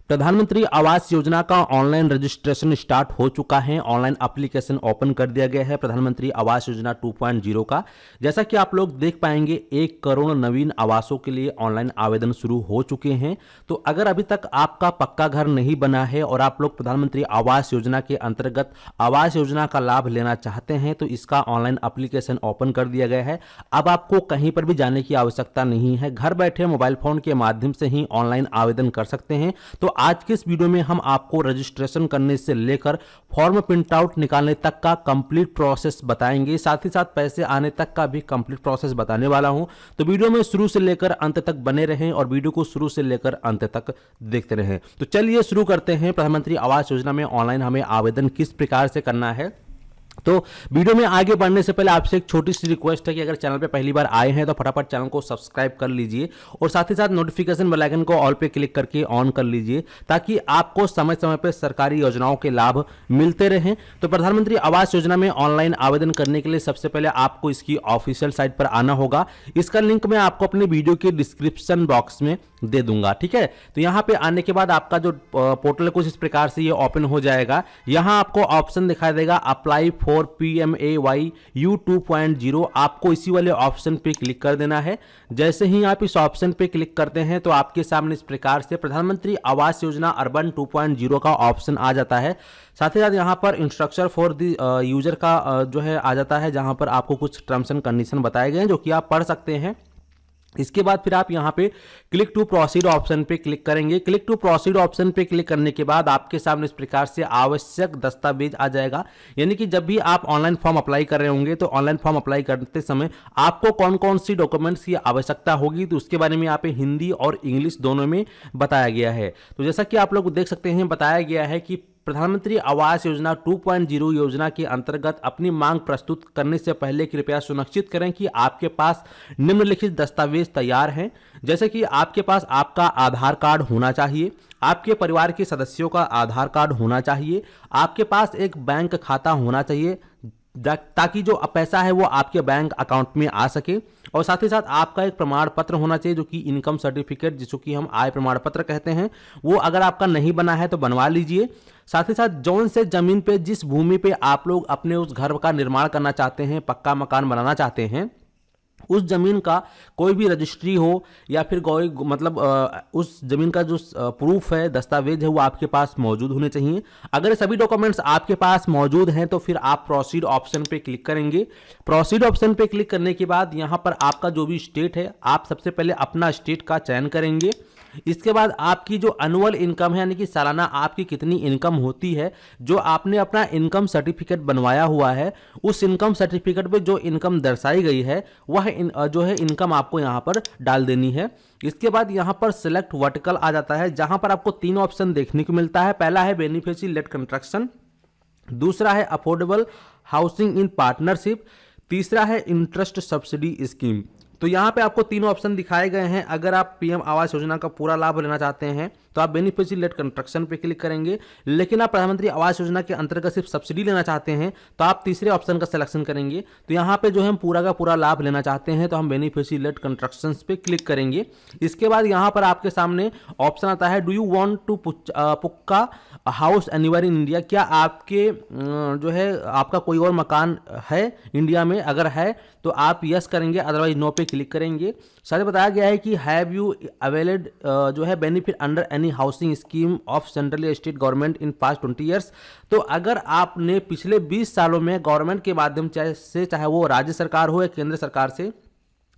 प्रधानमंत्री आवास योजना का online registration start हो चुका है। ऑनलाइन एप्लीकेशन ओपन कर दिया गया है प्रधानमंत्री आवास योजना 2.0 का। जैसा कि आप लोग देख पाएंगे 1 करोड़ नवीन आवासों के लिए ऑनलाइन आवेदन शुरू हो चुके हैं। तो अगर अभी तक आपका पक्का घर नहीं बना है और आप लोग प्रधानमंत्री आवास योजना के अंतर्गत आवास योजना का लाभ लेना चाहते हैं तो इसका ऑनलाइन एप्लीकेशन ओपन कर दिया गया है। अब आपको कहीं पर भी जाने की आवश्यकता नहीं है, घर बैठे मोबाइल फोन के माध्यम से ही ऑनलाइन आवेदन कर सकते हैं। तो आज के इस वीडियो में हम आपको रजिस्ट्रेशन करने से लेकर फॉर्म प्रिंट आउट निकालने तक का कंप्लीट प्रोसेस बताएंगे, साथ ही साथ पैसे आने तक का भी कंप्लीट प्रोसेस बताने वाला हूं। तो वीडियो में शुरू से लेकर अंत तक बने रहें और वीडियो को शुरू से लेकर अंत तक देखते रहें। तो चलिए शुरू करते हैं। प्रधानमंत्री आवास योजना में ऑनलाइन हमें आवेदन किस प्रकार से करना है। तो वीडियो में आगे बढ़ने से पहले आपसे एक छोटी सी रिक्वेस्ट है कि अगर चैनल पे पहली बार आए हैं तो फटाफट चैनल को सब्सक्राइब कर लीजिए और साथ ही साथ नोटिफिकेशन बेल आइकन को ऑल पे क्लिक करके ऑन कर लीजिए ताकि आपको समय समय पे सरकारी योजनाओं के लाभ मिलते रहें। तो प्रधानमंत्री आवास योजना में ऑनलाइन आवेदन करने के लिए सबसे पहले आपको इसकी ऑफिशियल साइट पर आना होगा। इसका लिंक मैं आपको अपने वीडियो के डिस्क्रिप्शन बॉक्स में दे दूंगा, ठीक है। तो यहां पे आने के बाद आपका जो पोर्टल कुछ इस प्रकार से ये ओपन हो जाएगा। यहां आपको ऑप्शन दिखाई देगा अप्लाई फॉर PMAY 2.0। आपको इसी वाले ऑप्शन पे क्लिक कर देना है। जैसे ही आप इस ऑप्शन पे क्लिक करते हैं तो आपके सामने इस प्रकार से प्रधानमंत्री आवास योजना अर्बन 2.0 का ऑप्शन आ जाता है। साथ ही साथ यहां पर इंस्ट्रक्शन फॉर द यूजर का जो है आ जाता है, जहां पर आपको कुछ टर्म्स एंड कंडीशन बताए गए हैं जो कि आप पढ़ सकते हैं। इसके बाद फिर आप यहां पे क्लिक टू प्रोसीड ऑप्शन पे क्लिक करेंगे। क्लिक टू प्रोसीड ऑप्शन पे क्लिक करने के बाद आपके सामने इस प्रकार से आवश्यक दस्तावेज आ जाएगा। यानी कि जब भी आप ऑनलाइन फॉर्म अप्लाई कर रहे होंगे तो ऑनलाइन फॉर्म अप्लाई करते समय आपको कौन कौन सी डॉक्यूमेंट्स की आवश्यकता होगी, तो उसके बारे में यहाँ पे हिंदी और इंग्लिश दोनों में बताया गया है। तो जैसा कि आप लोग देख सकते हैं, बताया गया है कि प्रधानमंत्री आवास योजना 2.0 योजना के अंतर्गत अपनी मांग प्रस्तुत करने से पहले कृपया सुनिश्चित करें कि आपके पास निम्नलिखित दस्तावेज तैयार हैं। जैसे कि आपके पास आपका आधार कार्ड होना चाहिए, आपके परिवार के सदस्यों का आधार कार्ड होना चाहिए, आपके पास एक बैंक खाता होना चाहिए ताकि जो पैसा है वो आपके बैंक अकाउंट में आ सके, और साथ ही साथ आपका एक प्रमाण पत्र होना चाहिए जो कि इनकम सर्टिफिकेट, जिसको कि हम आय प्रमाण पत्र कहते हैं, वो अगर आपका नहीं बना है तो बनवा लीजिए। साथ ही साथ जौन से जमीन पे, जिस भूमि पे आप लोग अपने उस घर का निर्माण करना चाहते हैं, पक्का मकान बनाना चाहते हैं, उस जमीन का कोई भी रजिस्ट्री हो या फिर कोई उस जमीन का जो प्रूफ है, दस्तावेज है, वो आपके पास मौजूद होने चाहिए। अगर सभी डॉक्यूमेंट्स आपके पास मौजूद हैं तो फिर आप प्रोसीड ऑप्शन पे क्लिक करेंगे। प्रोसीड ऑप्शन पे क्लिक करने के बाद यहां पर आपका जो भी स्टेट है, आप सबसे पहले अपना स्टेट का चयन करेंगे। इसके बाद आपकी जो एनुअल इनकम है, यानी कि सालाना आपकी कितनी इनकम होती है, जो आपने अपना इनकम सर्टिफिकेट बनवाया हुआ है, उस इनकम सर्टिफिकेट पे जो इनकम दर्शाई गई है वह जो है इनकम आपको यहां पर डाल देनी है। इसके बाद यहां पर सिलेक्ट वर्टिकल आ जाता है, जहां पर आपको 3 ऑप्शन देखने को मिलता है। पहला है बेनिफिशियरी लेड कंस्ट्रक्शन, दूसरा है अफोर्डेबल हाउसिंग इन पार्टनरशिप, तीसरा है इंटरेस्ट सब्सिडी स्कीम। तो यहाँ पे आपको 3 ऑप्शन दिखाए गए हैं। अगर आप पीएम आवास योजना का पूरा लाभ लेना चाहते हैं तो आप बेनिफिशियरी लेड कंस्ट्रक्शन पे क्लिक करेंगे, लेकिन आप प्रधानमंत्री आवास योजना के अंतर्गत सिर्फ सब्सिडी लेना चाहते हैं तो आप तीसरे ऑप्शन का सिलेक्शन करेंगे। तो यहाँ पे जो है हम पूरा का पूरा लाभ लेना चाहते हैं तो हम बेनिफिशियरी लेड कंस्ट्रक्शन पे क्लिक करेंगे। इसके बाद यहाँ पर आपके सामने ऑप्शन आता है do you want to pukka house anywhere in India. क्या आपके जो है आपका कोई और मकान है इंडिया में? अगर है तो आप यस करेंगे, अदरवाइज नो पे क्लिक करेंगे। साथ बताया गया है कि हैव यू अवेलेड जो है benefit under any housing scheme of central state government in past 20 years. तो अगर आपने पिछले 20 सालों में गवर्नमेंट के माध्यम से, चाहे वो राज्य सरकार हो या केंद्र सरकार से,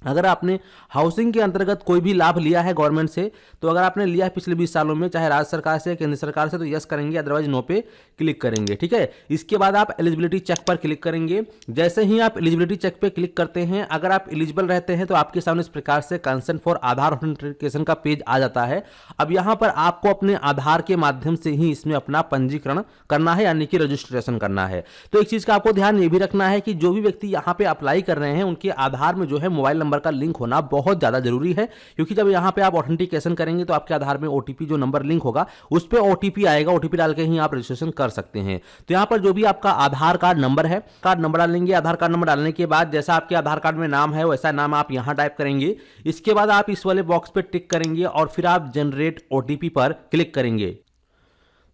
अगर आपने हाउसिंग के अंतर्गत कोई भी लाभ लिया है गवर्नमेंट से, तो अगर आपने लिया है पिछले 20 सालों में, चाहे राज्य सरकार से केंद्र सरकार से, तो यस करेंगे, अदरवाइज नो पे क्लिक करेंगे, ठीक है। इसके बाद आप एलिजिबिलिटी चेक पर क्लिक करेंगे। जैसे ही आप एलिजिबिलिटी चेक पे क्लिक करते हैं, अगर आप एलिजिबल रहते हैं तो आपके सामने इस प्रकार से कंसेंट फॉर आधार ऑथेंटिकेशन का पेज आ जाता है। अब यहां पर आपको अपने आधार के माध्यम से ही इसमें अपना पंजीकरण करना है, यानी कि रजिस्ट्रेशन करना है। तो एक चीज का आपको ध्यान ये भी रखना है कि जो भी व्यक्ति यहाँ पे अप्लाई कर रहे हैं उनके आधार में जो है मोबाइल नंबर का लिंक होना बहुत ज़्यादा जरूरी है, क्योंकि जब यहाँ पे आप ऑथेंटिकेशन करेंगे तो आपके आधार में ओटीपी जो नंबर लिंक होगा उस पर ओटीपी आएगा, ओटीपी डाल के ही आप रजिस्ट्रेशन कर सकते हैं। तो यहाँ पर जो भी आपका आधार कार्ड नंबर है, कार्ड नंबर डालेंगे। आधार कार्ड नंबर डालने के बाद जैसा आपके आधार कार्ड में नाम है वैसा नाम आप यहाँ टाइप करेंगे। इसके बाद आप इस वाले बॉक्स पे टिक करेंगे और फिर आप जनरेट ओटीपी पर क्लिक करेंगे।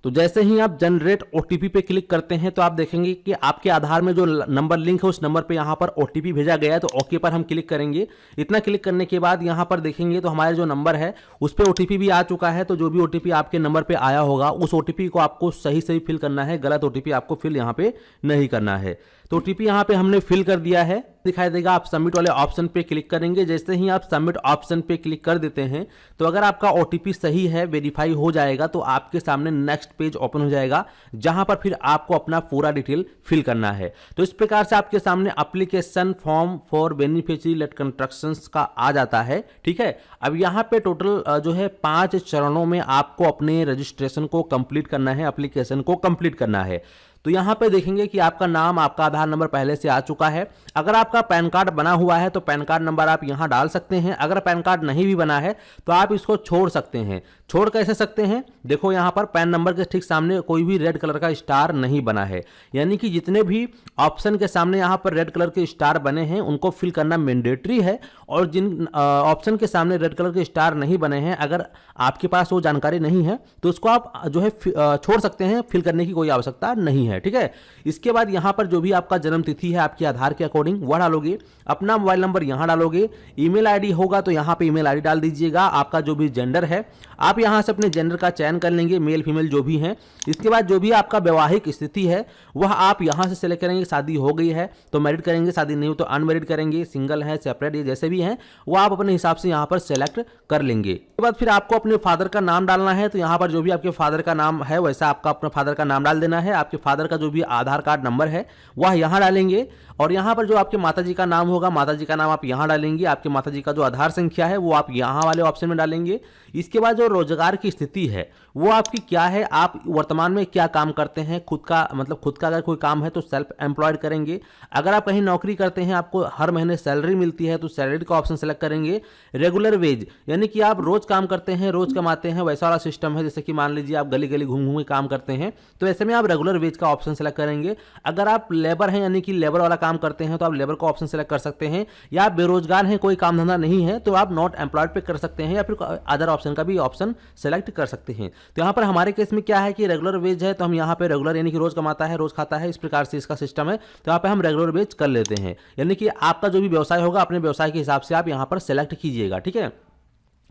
तो जैसे ही आप जनरेट ओटीपी पे क्लिक करते हैं तो आप देखेंगे कि आपके आधार में जो नंबर लिंक है उस नंबर पे यहाँ पर ओटीपी भेजा गया है, तो ओके पर हम क्लिक करेंगे। इतना क्लिक करने के बाद यहाँ पर देखेंगे तो हमारे जो नंबर है उस पर ओटीपी भी आ चुका है। तो जो भी ओटीपी आपके नंबर पे आया होगा उस ओटीपी को आपको सही सही फिल करना है, गलत ओटीपी आपको फिल यहाँ पे नहीं करना है। तो ओटीपी यहाँ पे हमने फिल कर दिया है, दिखाई देगा। आप सबमिट वाले ऑप्शन पे क्लिक करेंगे। जैसे ही आप सबमिट ऑप्शन पे क्लिक कर देते हैं तो अगर आपका ओटीपी सही है, वेरीफाई हो जाएगा, तो आपके सामने नेक्स्ट पेज ओपन हो जाएगा जहां पर फिर आपको अपना पूरा डिटेल फिल करना है। तो इस प्रकार से आपके सामने application form for beneficiary led constructions का आ जाता है। ठीक है, अब यहाँ पे टोटल जो है 5 चरणों में आपको अपने रजिस्ट्रेशन को कंप्लीट करना है, एप्लीकेशन को कंप्लीट करना है। तो यहाँ पे देखेंगे कि आपका नाम, आपका आधार नंबर पहले से आ चुका है। अगर आपका पैन कार्ड बना हुआ है तो पैन कार्ड नंबर आप यहाँ डाल सकते हैं। अगर पैन कार्ड नहीं भी बना है तो आप इसको छोड़ सकते हैं। छोड़ कैसे सकते हैं? देखो यहाँ पर पैन नंबर के ठीक सामने कोई भी रेड कलर का स्टार नहीं बना है, यानी कि जितने भी ऑप्शन के सामने यहाँ पर रेड कलर के स्टार बने हैं उनको फिल करना मैंडेटरी है। और जिन ऑप्शन के सामने रेड कलर के स्टार नहीं बने हैं, अगर आपके पास वो जानकारी नहीं है तो उसको आप जो है छोड़ सकते हैं, फिल करने की कोई आवश्यकता नहीं है। ठीक है, इसके बाद यहाँ पर जो भी आपका जन्म तिथि है आपके आधार के अकॉर्डिंग वह डालोगे। अपना मोबाइल नंबर यहाँ डालोगे। ईमेल आईडी होगा तो यहाँ पे ईमेल आईडी डाल दीजिएगा। आपका जो भी जेंडर है आप यहाँ से अपने जेंडर का चयन कर लेंगे, मेल फीमेल जो भी हैं। इसके बाद जो भी आपका वैवाहिक स्थिति है वह आप यहाँ से सेलेक्ट करेंगे। शादी हो गई है तो मैरिड करेंगे, शादी नहीं हो तो अनमैरिड करेंगे, सिंगल है, सेपरेट, ये जैसे भी हैं वो आप अपने हिसाब से यहाँ पर सेलेक्ट कर लेंगे। उसके बाद फिर आपको अपने फादर का नाम डालना है। तो यहाँ पर जो भी आपके फादर का नाम है वैसा आपका अपना फादर का नाम डाल देना है। आपके फादर का जो भी आधार कार्ड नंबर है वह यहाँ डालेंगे। और यहाँ पर जो आपके माताजी का नाम होगा, माताजी का नाम आप यहाँ डालेंगे। आपके माताजी का जो आधार संख्या है वो आप यहाँ वाले ऑप्शन में डालेंगे। इसके बाद जो रोजगार की स्थिति है वो आपकी क्या है, आप वर्तमान में क्या काम करते हैं, खुद का मतलब खुद का अगर कोई काम है तो सेल्फ एम्प्लॉयड करेंगे। अगर आप कहीं नौकरी करते हैं, आपको हर महीने सैलरी मिलती है तो सैलरी का ऑप्शन सेलेक्ट करेंगे। रेगुलर वेज यानी कि आप रोज काम करते हैं, रोज कमाते हैं, वैसा वाला सिस्टम है। जैसे कि मान लीजिए आप गली गली घूम घूम के काम करते हैं तो ऐसे में आप रेगुलर वेज का ऑप्शन सेलेक्ट करेंगे। अगर आप लेबर हैं यानी कि लेबर वाला काम करते हैं तो आप लेबर का ऑप्शन सेलेक्ट कर सकते हैं। या आप बेरोजगार हैं, कोई काम धंधा नहीं है तो आप नॉट एम्प्लॉयड पे कर सकते हैं, या फिर अदर ऑप्शन का भी ऑप्शन सेलेक्ट कर सकते हैं। तो यहाँ पर हमारे केस में क्या है कि रेगुलर वेज है तो हम यहाँ पे रेगुलर यानी कि रोज कमाता है, रोज खाता है, इस प्रकार से इसका सिस्टम है। तो यहाँ पे हम रेगुलर वेज कर लेते हैं, यानी कि आपका जो भी व्यवसाय होगा अपने व्यवसाय के हिसाब से आप यहाँ पर सेलेक्ट कीजिएगा। ठीक है,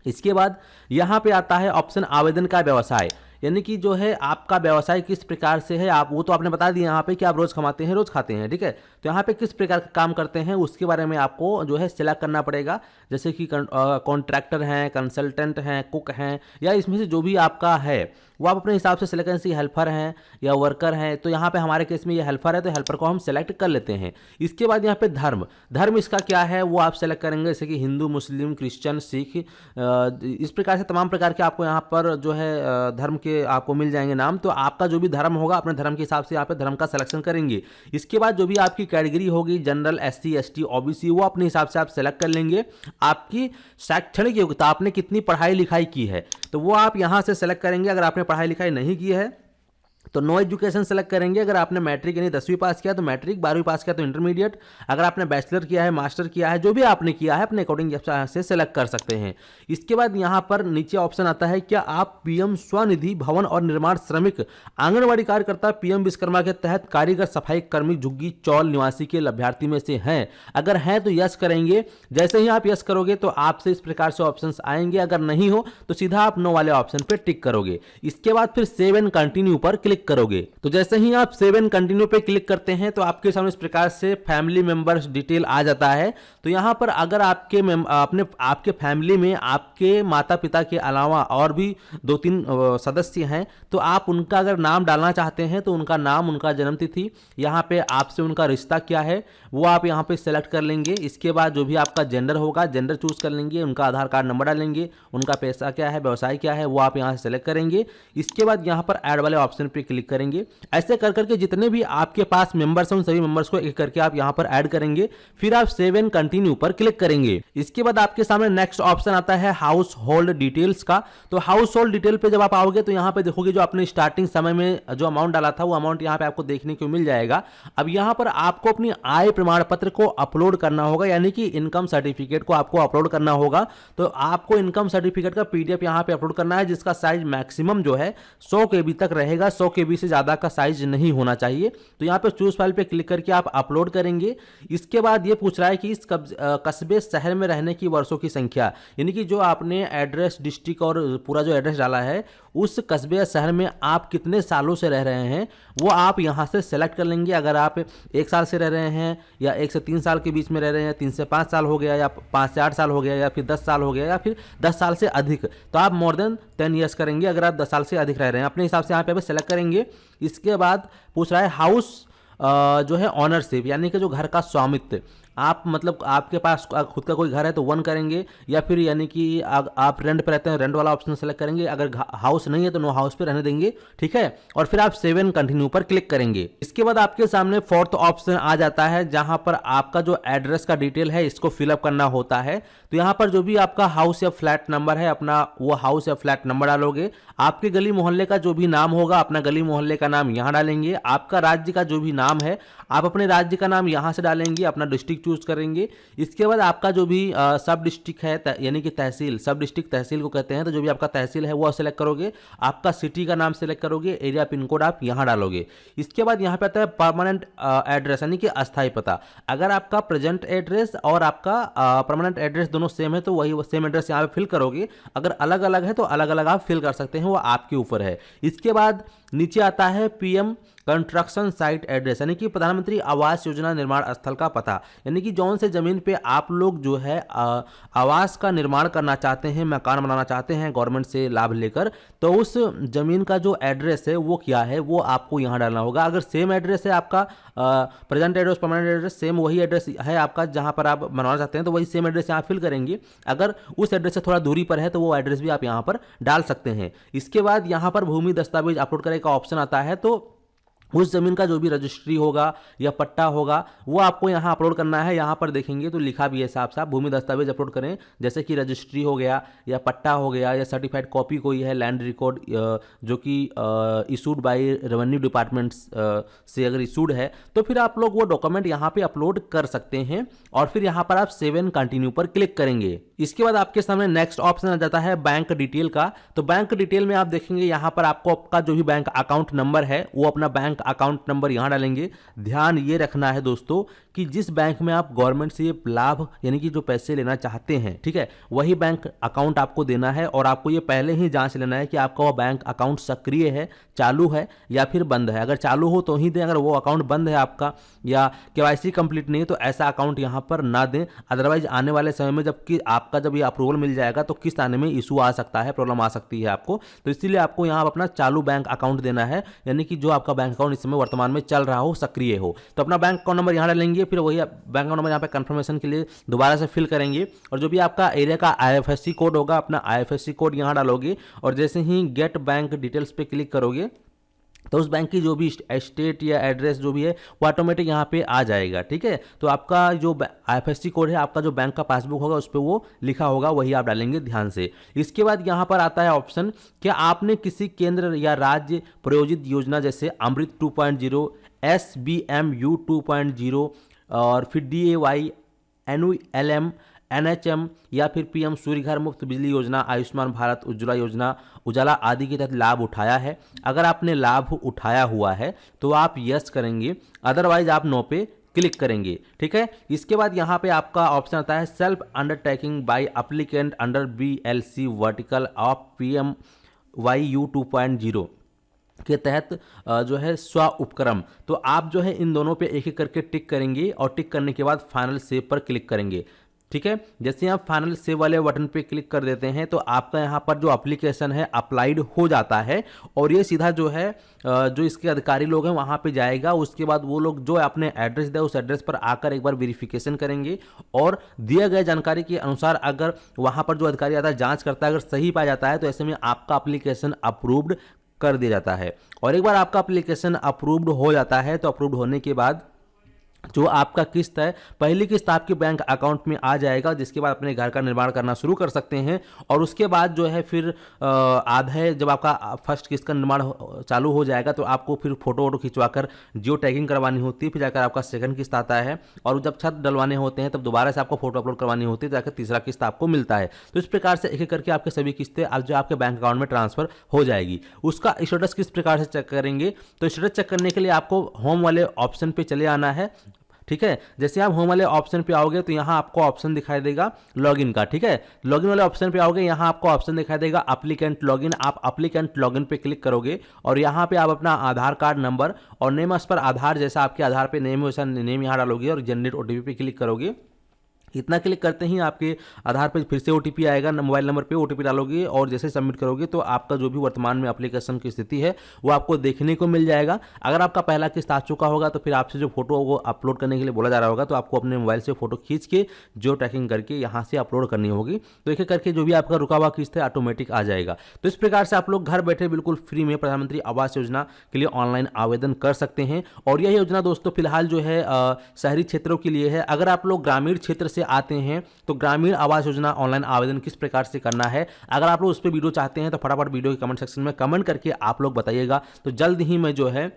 इसके बाद यहाँ पे आता है ऑप्शन आवेदन का व्यवसाय, यानी कि जो है आपका व्यवसाय किस प्रकार से है। आप वो तो आपने बता दिया यहाँ पे कि आप रोज कमाते हैं, रोज खाते हैं। ठीक है, तो यहाँ पे किस प्रकार का काम करते हैं उसके बारे में आपको जो है सिलेक्ट करना पड़ेगा। जैसे कि कॉन्ट्रैक्टर हैं, कंसल्टेंट हैं, कुक हैं, या इसमें से जो भी आपका है वो आप अपने हिसाब से सिलेक्ट करें। हेल्पर हैं या वर्कर हैं, तो यहाँ पे हमारे केस में ये हेल्पर है तो हेल्पर को हम सेलेक्ट कर लेते हैं। इसके बाद यहाँ पे धर्म इसका क्या है वो आप सेलेक्ट करेंगे। जैसे कि हिंदू, मुस्लिम, क्रिश्चियन, सिख, इस प्रकार से तमाम प्रकार के आपको यहाँ पर जो है धर्म के आपको मिल जाएंगे नाम। तो आपका जो भी धर्म होगा अपने धर्म के हिसाब से यहाँ पे धर्म का सिलेक्शन करेंगे। इसके बाद जो भी आपकी कैटेगरी होगी, जनरल, SC, ST, OBC, वो अपने हिसाब से आप सेलेक्ट कर लेंगे। आपकी शैक्षणिक योग्यता, आपने कितनी पढ़ाई लिखाई की है तो वो आप यहाँ से सेलेक्ट करेंगे। अगर आपने पढ़ाई लिखाई नहीं की है तो नो एजुकेशन सेलेक्ट करेंगे। अगर आपने मैट्रिक यानी 10वीं पास किया तो मैट्रिक, 12वीं पास किया तो इंटरमीडिएट। अगर आपने बैचलर किया है, मास्टर किया है, जो भी आपने किया है अपने अकॉर्डिंग से सेलेक्ट कर सकते हैं। इसके बाद यहाँ पर नीचे ऑप्शन आता है, क्या आप PM स्वनिधि भवन और निर्माण श्रमिक आंगनबाड़ी कार्यकर्ता PM विश्वकर्मा के तहत कारीगर, सफाई कर्मी, झुग्गी चौल निवासी के लाभार्थी में से हैं? अगर हैं तो यस करेंगे। जैसे ही आप यस करोगे तो आपसे इस प्रकार से ऑप्शन आएंगे। अगर नहीं हो तो सीधा आप नो वाले ऑप्शन पर टिक करोगे। इसके बाद फिर सेव एंड कंटिन्यू पर क्लिक करोगे। तो जैसे ही आप सेव एंड कंटिन्यू पे क्लिक करते हैं तो आपके सामने इस प्रकार से फैमिली मेंबर्स डिटेल आ जाता है। तो यहाँ पर अगर आपके फैमिली में आपके माता पिता के अलावा और भी 2-3 सदस्य हैं तो आप उनका अगर नाम डालना चाहते हैं तो उनका नाम, उनका जन्म तिथि, यहाँ पे आपसे उनका रिश्ता क्या है वो आप यहाँ पे सेलेक्ट कर लेंगे। इसके बाद जो भी आपका जेंडर होगा, जेंडर चूज कर लेंगे, उनका आधार कार्ड नंबर डालेंगे, उनका पैसा क्या है, व्यवसाय क्या है वो आप यहाँ से सेलेक्ट करेंगे। इसके बाद यहाँ पर ऐड वाले ऑप्शन पे क्लिक करेंगे। ऐसे कर करके जितने भी आपके पास मेंबर्स हैं उन सभी मेंबर्स को एक करके आप यहां पर ऐड करेंगे, फिर आप सेव एंड कंटिन्यू पर क्लिक करेंगे। इसके बाद आपके सामने नेक्स्ट ऑप्शन आता है हाउस होल्ड डिटेल्स का। तो हाउस होल्ड डिटेल पे जब आप आओगे तो यहां पे देखोगे जो आपने स्टार्टिंग समय में जो अमाउंट डाला था वो अमाउंट यहां पे आपको देखने को मिल जाएगा। अब यहां पर आपको अपनी आय प्रमाण पत्र को अपलोड करना होगा, यानी कि इनकम सर्टिफिकेट को आपको अपलोड करना होगा। तो आपको इनकम सर्टिफिकेट का पीडीएफ यहां पे अपलोड करना है, जिसका साइज मैक्सिमम जो है 100 केबी तक रहेगा, 100 केबी से ज्यादा का साइज नहीं होना चाहिए। तो यहां पे चूज फाइल पे क्लिक करके आप अपलोड करेंगे। इसके बाद ये पूछ रहा है कि इस कस्बे शहर में रहने की वर्षों की संख्या, यानी कि जो आपने एड्रेस डिस्ट्रिक्ट और पूरा जो एड्रेस डाला है उस कस्बे या शहर में आप कितने सालों से रह रहे हैं वो आप यहां से सेलेक्ट कर लेंगे। अगर आप 1 साल से रह रहे हैं या 1 से 3 साल के बीच में रह रहे हैं, 3 से 5 साल हो गया या 5 से 8 साल हो गया या फिर 10 साल हो गया या फिर 10 साल से अधिक, तो आप मोर देन 10 ईयर्स करेंगे। अगर आप 10 साल से अधिक रह रहे हैं अपने हिसाब से यहाँ पे सेलेक्ट करेंगे। इसके बाद पूछ रहा है हाउस जो है ऑनरशिप, यानी कि जो घर का स्वामित्व, आप मतलब आपके पास खुद का कोई घर है तो 1 करेंगे, या फिर यानी कि आप रेंट पे रहते हैं रेंट वाला ऑप्शन सेलेक्ट करेंगे। अगर हाउस नहीं है तो नो हाउस पे रहने देंगे, ठीक है। और फिर आप सेव एंड कंटिन्यू पर क्लिक करेंगे। इसके बाद आपके सामने 4th ऑप्शन आ जाता है जहां पर आपका जो एड्रेस का डिटेल है इसको फिलअप करना होता है। तो यहाँ पर जो भी आपका हाउस या फ्लैट नंबर है अपना वो हाउस या फ्लैट नंबर डालोगे। आपके गली मोहल्ले का जो भी नाम होगा अपना गली मोहल्ले का नाम यहाँ डालेंगे। आपका राज्य का जो भी नाम है आप अपने राज्य का नाम यहाँ से डालेंगे, अपना डिस्ट्रिक्ट चूज करेंगे। इसके बाद आपका जो भी सब डिस्ट्रिक्ट है यानी कि तहसील, सब डिस्ट्रिक्ट तहसील को कहते हैं, तो जो भी आपका तहसील है वो सेलेक्ट करोगे। आपका सिटी का नाम सेलेक्ट करोगे, एरिया पिन कोड आप यहाँ डालोगे। इसके बाद यहाँ पे आता है परमानेंट एड्रेस यानी कि अस्थायी पता। अगर आपका प्रेजेंट एड्रेस और आपका परमानेंट एड्रेस दोनों सेम है तो वही सेम एड्रेस यहाँ पे फिल करोगे। अगर अलग अलग है तो अलग अलग आप फिल कर सकते हैं, वो आपके ऊपर है। इसके बाद नीचे आता है पीएम कंस्ट्रक्शन साइट एड्रेस, यानी कि प्रधानमंत्री आवास योजना निर्माण स्थल का पता, यानी कि जौन से जमीन पे आप लोग जो है आवास का निर्माण करना चाहते हैं, मकान बनाना चाहते हैं गवर्नमेंट से लाभ लेकर, तो उस जमीन का जो एड्रेस है वो क्या है वो आपको यहाँ डालना होगा। अगर सेम एड्रेस है आपका present address permanent address same वही एड्रेस है आपका जहाँ पर आप बनवाना चाहते हैं तो वही सेम एड्रेस यहाँ फिल करेंगे। अगर उस एड्रेस से थोड़ा दूरी पर है तो वो एड्रेस भी आप यहाँ पर डाल सकते हैं। इसके बाद यहाँ पर भूमि दस्तावेज अपलोड करने का ऑप्शन आता है, तो उस जमीन का जो भी रजिस्ट्री होगा या पट्टा होगा वो आपको यहाँ अपलोड करना है। यहाँ पर देखेंगे तो लिखा भी है साफ साफ भूमि दस्तावेज अपलोड करें, जैसे कि रजिस्ट्री हो गया या पट्टा हो गया या सर्टिफाइड कॉपी कोई है लैंड रिकॉर्ड जो कि इशूड बाय रेवेन्यू डिपार्टमेंट से अगर इशूड है तो फिर आप लोग वो डॉक्यूमेंट यहाँ पे अपलोड कर सकते हैं। और फिर यहाँ पर आप सेव एंड कंटिन्यू पर क्लिक करेंगे। इसके बाद आपके सामने नेक्स्ट ऑप्शन आ जाता है बैंक डिटेल का। तो बैंक डिटेल में आप देखेंगे यहाँ पर आपको आपका जो भी बैंक अकाउंट नंबर है वो अपना बैंक अकाउंट नंबर यहां डालेंगे। ध्यान ये रखना है दोस्तों कि जिस बैंक में आप गवर्नमेंट से लाभ यानी कि जो पैसे लेना चाहते हैं, ठीक है, वही बैंक अकाउंट आपको देना है। और आपको ये पहले ही जांच लेना है कि आपका वो बैंक अकाउंट सक्रिय है, चालू है या फिर बंद है। अगर चालू हो तो ही दें, अगर वो अकाउंट बंद है आपका या केवाईसी कंप्लीट नहीं है तो ऐसा अकाउंट यहां पर ना दें। अदरवाइज आने वाले समय में जब ये अप्रूवल मिल जाएगा तो किस्त आने में इशू आ सकता है, प्रॉब्लम आ सकती है आपको। तो इसीलिए आपको यहां अपना चालू बैंक अकाउंट देना है, यानी कि जो आपका बैंक अकाउंट इस समय वर्तमान में चल रहा हो, सक्रिय हो। तो अपना बैंक अकाउंट नंबर यहां डालेंगे, फिर वही बैंक अकाउंट नंबर यहां पे कंफर्मेशन के लिए दोबारा से फिल करेंगे। और जो भी आपका एरिया का आईएफएससी कोड होगा अपना आईएफएससी कोड यहां डालोगे। और जैसे ही गेट बैंक डिटेल्स पे क्लिक करोगे तो उस बैंक की जो भी स्टेट या एड्रेस जो भी है वो ऑटोमेटिक यहाँ पे आ जाएगा, ठीक है। तो आपका जो आईएफएससी कोड है, आपका जो बैंक का पासबुक होगा उस पर वो लिखा होगा, वही आप डालेंगे ध्यान से। इसके बाद यहाँ पर आता है ऑप्शन, क्या आपने किसी केंद्र या राज्य प्रायोजित योजना जैसे अमृत 2.0, SBMU 2.0 और फिर DAY, NULM, NHM या फिर PM सूर्य घर मुफ्त बिजली योजना, आयुष्मान भारत, उज्ज्वला योजना, उजाला आदि के तहत लाभ उठाया है? अगर आपने लाभ उठाया हुआ है तो आप यस करेंगे, अदरवाइज आप नो पे क्लिक करेंगे, ठीक है। इसके बाद यहाँ पे आपका ऑप्शन आता है self undertaking bye applicant under BLC vertical of PMYU 2.0 के तहत जो है स्व उपक्रम। तो आप जो है इन दोनों पे एक एक करके टिक करेंगे और टिक करने के बाद फाइनल सेव पर क्लिक करेंगे, ठीक है। जैसे ही आप फाइनल सेव वाले बटन पे क्लिक कर देते हैं तो आपका यहाँ पर जो एप्लीकेशन है अप्लाइड हो जाता है और ये सीधा जो है जो इसके अधिकारी लोग हैं वहाँ पे जाएगा। उसके बाद वो लोग जो अपने एड्रेस दे उस एड्रेस पर आकर एक बार वेरिफिकेशन करेंगे और दिए गए जानकारी के अनुसार अगर वहाँ पर जो अधिकारी आता है जाँच करता है, अगर सही पाया जाता है तो ऐसे में आपका एप्लीकेशन अप्रूव्ड कर दिया जाता है। और एक बार आपका एप्लीकेशन अप्रूव्ड हो जाता है तो अप्रूव्ड होने के बाद जो आपका किस्त है, पहली किस्त आपके बैंक अकाउंट में आ जाएगा, जिसके बाद अपने घर का निर्माण करना शुरू कर सकते हैं। और उसके बाद जो है फिर आधे जब आपका फर्स्ट किस्त का निर्माण चालू हो जाएगा तो आपको फिर फोटो वोटो खिंचवाकर जियो टैगिंग करवानी होती है, फिर जाकर आपका सेकंड किस्त आता है। और जब छत डलवाने होते हैं तब दोबारा से आपको फोटो अपलोड करवानी होती है, जाकर तीसरा किस्त आपको मिलता है। तो इस प्रकार से एक एक करके आपके सभी किस्तें आज जो आपके बैंक अकाउंट में ट्रांसफर हो जाएगी। उसका स्टेटस किस प्रकार से चेक करेंगे, तो स्टेटस चेक करने के लिए आपको होम वाले ऑप्शन पे चले आना है। ठीक है, जैसे आप होम वाले ऑप्शन पे आओगे तो यहाँ आपको ऑप्शन दिखाई देगा लॉगिन का। ठीक है, लॉगिन वाले ऑप्शन पे आओगे, यहाँ आपको ऑप्शन दिखाई देगा एप्लीकेंट लॉगिन। आप एप्लीकेंट लॉगिन पे क्लिक करोगे और यहाँ पे आप अपना आधार कार्ड नंबर और नेम एज पर आधार, जैसा आपके आधार पे नेम है वैसा नेम यहाँ डालोगे और जनरेट ओटीपी पे क्लिक करोगे। इतना क्लिक करते ही आपके आधार पे फिर से ओटीपी आएगा, मोबाइल नंबर पे ओटीपी डालोगे और जैसे सबमिट करोगे तो आपका जो भी वर्तमान में एप्लीकेशन की स्थिति है वो आपको देखने को मिल जाएगा। अगर आपका पहला किस्त आ चुका होगा तो फिर आपसे जो फोटो वो अपलोड करने के लिए बोला जा रहा होगा, तो आपको अपने मोबाइल से फोटो खींच के जियो टैगिंग करके यहाँ से अपलोड करनी होगी। तो एक एक करके जो भी आपका रुका हुआ किस्त है ऑटोमेटिक आ जाएगा। तो इस प्रकार से आप लोग घर बैठे बिल्कुल फ्री में प्रधानमंत्री आवास योजना के लिए ऑनलाइन आवेदन कर सकते हैं। और यह योजना दोस्तों फिलहाल जो है शहरी क्षेत्रों के लिए है। अगर आप लोग ग्रामीण क्षेत्र से आते हैं तो ग्रामीण आवास योजना ऑनलाइन आवेदन किस प्रकार से करना है, अगर आप लोग उस पर वीडियो चाहते हैं तो फटाफट वीडियो के कमेंट सेक्शन में कमेंट करके आप लोग बताइएगा। तो जल्द ही मैं जो है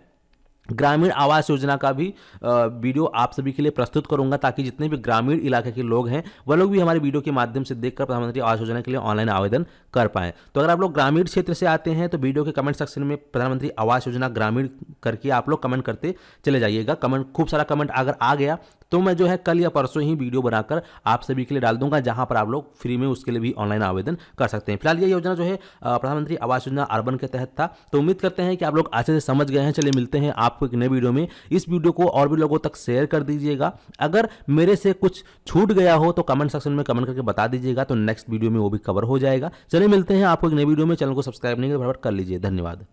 ग्रामीण आवास योजना का भी वीडियो आप सभी के लिए प्रस्तुत करूंगा, ताकि जितने भी ग्रामीण इलाके के लोग हैं वह लोग भी हमारे वीडियो के माध्यम से देखकर प्रधानमंत्री आवास योजना के लिए ऑनलाइन आवेदन कर पाएं। तो अगर आप लोग ग्रामीण क्षेत्र से आते हैं तो वीडियो के कमेंट सेक्शन में प्रधानमंत्री आवास योजना ग्रामीण करके आप लोग कमेंट करते चले जाइएगा। कमेंट खूब सारा कमेंट अगर आ गया तो मैं जो है कल या परसों ही वीडियो बनाकर आप सभी के लिए डाल दूंगा, जहां पर आप लोग फ्री में उसके लिए भी ऑनलाइन आवेदन कर सकते हैं। फिलहाल ये योजना जो है प्रधानमंत्री आवास योजना अर्बन के तहत था। तो उम्मीद करते हैं कि आप लोग अच्छे से समझ गए हैं। चलिए मिलते हैं आपको एक नए वीडियो में। इस वीडियो को और भी लोगों तक शेयर कर दीजिएगा। अगर मेरे से कुछ छूट गया हो तो कमेंट सेक्शन में कमेंट करके बता दीजिएगा, तो नेक्स्ट वीडियो में वो भी कवर हो जाएगा। चलिए मिलते हैं आपको एक नए वीडियो में। चैनल को सब्सक्राइब नहीं कर लीजिए। धन्यवाद।